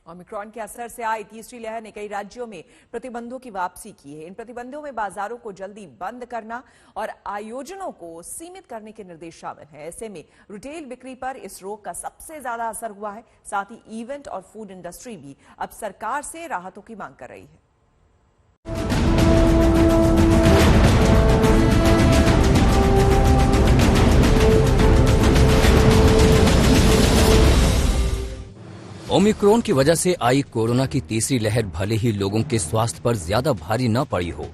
Omicron के असर से आई तीसरी लहर ने कई राज्यों में प्रतिबंधों की वापसी की है। इन प्रतिबंधों में बाजारों को जल्दी बंद करना और आयोजनों को सीमित करने के निर्देश शामिल हैं। ऐसे में रिटेल बिक्री पर इस रोक का सबसे ज्यादा असर हुआ है। साथ ही इवेंट और फूड इंडस्ट्री भी अब सरकार से राहतों की मांग कर रही है। ओमिक्रॉन की वजह से आई कोरोना की तीसरी लहर भले ही लोगों के स्वास्थ्य पर ज्यादा भारी न पड़ी हो,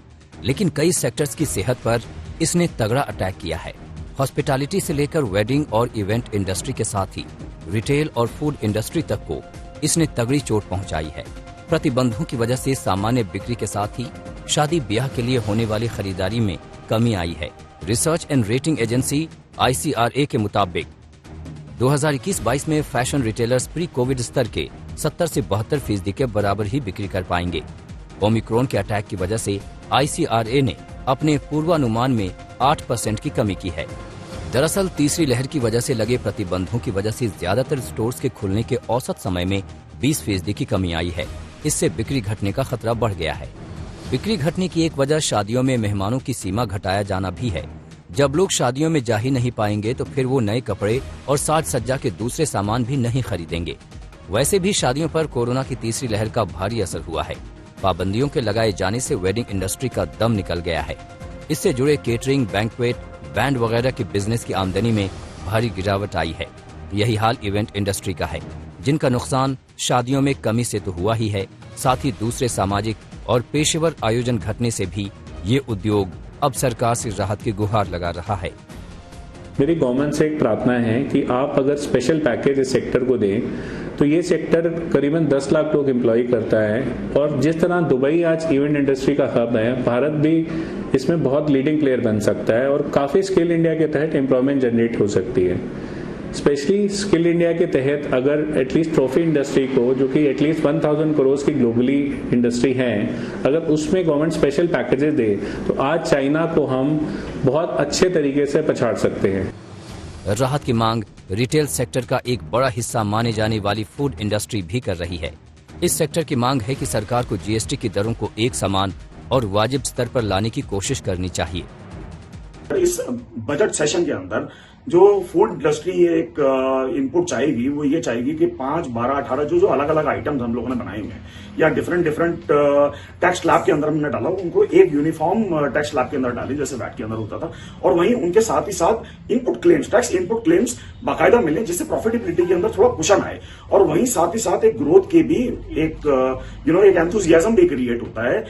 लेकिन कई सेक्टर्स की सेहत पर इसने तगड़ा अटैक किया है। हॉस्पिटैलिटी से लेकर वेडिंग और इवेंट इंडस्ट्री के साथ ही रिटेल और फूड इंडस्ट्री तक को इसने तगड़ी चोट पहुंचाई है। प्रतिबंधों की वजह से सामान्य बिक्री के साथ ही शादी ब्याह के लिए होने वाली खरीदारी में कमी आई है। Research and rating agency ICRA के मुताबिक 2021-22 में फैशन रिटेलर्स प्री कोविड स्तर के 70 से 72% के बराबर ही बिक्री कर पाएंगे। ओमिक्रॉन के अटैक की वजह से ICRA ने अपने पूर्वानुमान में 8% की कमी की है। दरअसल तीसरी लहर की वजह से लगे प्रतिबंधों की वजह से ज्यादातर स्टोर्स के खुलने के औसत समय में 20% की कमी आई है। इससे बिक्री घटने का खतरा बढ़ गया है। बिक्री घटने की एक वजह शादियों में मेहमानों की सीमा घटाया जाना भी है। जब लोग शादियों में जा ही नहीं पाएंगे तो फिर वो नए कपड़े और साज सज्जा के दूसरे सामान भी नहीं खरीदेंगे। वैसे भी शादियों पर कोरोना की तीसरी लहर का भारी असर हुआ है। पाबंदियों के लगाए जाने से वेडिंग इंडस्ट्री का दम निकल गया है। इससे जुड़े केटरिंग, बैंक्वेट, बैंड वगैरह की बिजनेस की आमदनी में भारी गिरावट आई है। यही हाल इवेंट इंडस्ट्री का है, जिनका नुकसान शादियों में कमी से तो हुआ ही है, साथ ही दूसरे सामाजिक और पेशेवर आयोजन घटने से भी ये उद्योग अब सरकार से राहत की गुहार लगा रहा है। मेरी गवर्नमेंट से एक प्रार्थना है कि आप अगर स्पेशल पैकेज इस सेक्टर को दें तो ये सेक्टर करीबन 10 लाख लोग एम्प्लॉय करता है और जिस तरह दुबई आज इवेंट इंडस्ट्री का हब है, भारत भी इसमें बहुत लीडिंग प्लेयर बन सकता है और काफी स्किल इंडिया के तहत एम्प्लॉयमेंट जनरेट हो सकती है। स्पेशली स्किल इंडिया के तहत अगर एटलीस्ट ट्रॉफी इंडस्ट्री को, जो कि एटलीस्ट 1000 करोड़ की ग्लोबली इंडस्ट्री है, अगर उसमें गवर्नमेंट स्पेशल पैकेजेस दे तो आज चाइना को हम बहुत अच्छे तरीके से पछाड़ सकते हैं। राहत की मांग रिटेल सेक्टर का एक बड़ा हिस्सा माने जाने वाली फूड इंडस्ट्री भी कर रही है। इस सेक्टर की मांग है कि सरकार को GST की दरों को एक समान और वाजिब स्तर पर लाने की कोशिश करनी चाहिए। इस बजट सेशन के अंदर जो फूड इंडस्ट्री एक इनपुट चाहेगी वो ये चाहेगी कि 5, 12, 18 जो अलग अलग आइटम्स हम लोगों ने बनाए हुए हैं या डिफरेंट टैक्स स्लैब के अंदर हमने डाला, उनको एक यूनिफॉर्म टैक्स स्लैब के अंदर डाली जैसे वैट के अंदर होता था, और वहीं उनके साथ ही साथ input claims, tax input claims बाकायदा मिले जिससे प्रॉफिटेबिलिटी के अंदर थोड़ा कुशन आए और वहीं साथ ही साथ एक ग्रोथ के भी एक एंथुजियाज्म भी क्रिएट होता है।